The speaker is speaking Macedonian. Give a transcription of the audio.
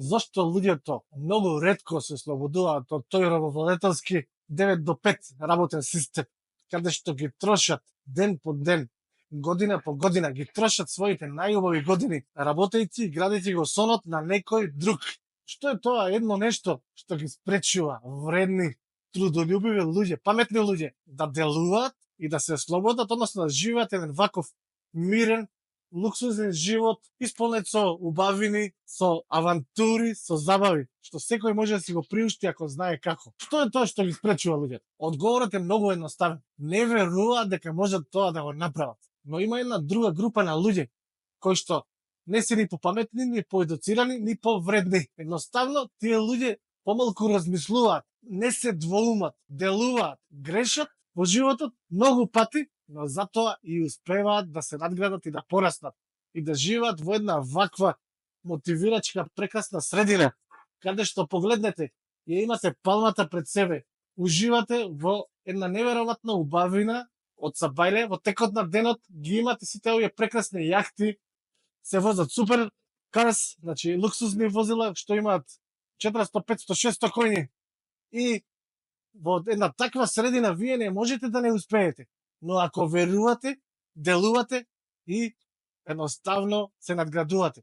Зошто луѓето многу ретко се слободуваат од тој робовладетелски 9 до 5 работен систем, каде што ги трошат ден по ден, година по година, ги трошат своите најубави години, работејќи и градејќи го сонот на некој друг. Што е тоа едно нешто што ги спречува вредни, трудолюбиви луѓе, паметни луѓе да делуваат и да се слободат, односно да живеат еден ваков мирен, луксузен живот, исполнет со убавини, со авантури, со забави, што секој може да си го приушти ако знае како. Што е тоа што ги спречува луѓето? Одговорот е многу едноставен. Не веруваат дека можат тоа да го направат. Но има една друга група на луѓе кои што не се ни попаметни, ни поедуцирани, ни повредни. Едноставно, тие луѓе помалку размислуваат, не се двоумат, делуваат, грешат во животот многу пати, но затоа и успеваат да се надградат и да пораснат и да живеат во една ваква мотивирачка прекрасна средина, каде што погледнете, ја имате палмата пред себе, уживате во една неверојатна убавина од сабајле, во текот на денот ги имате сите овие прекрасни јахти, се возат супер карс, значи луксузни возила што имаат 400, 500, 600 коњи и во една таква средина вие не можете да не успеете. Но ако верувате, делувате и едноставно се надградувате.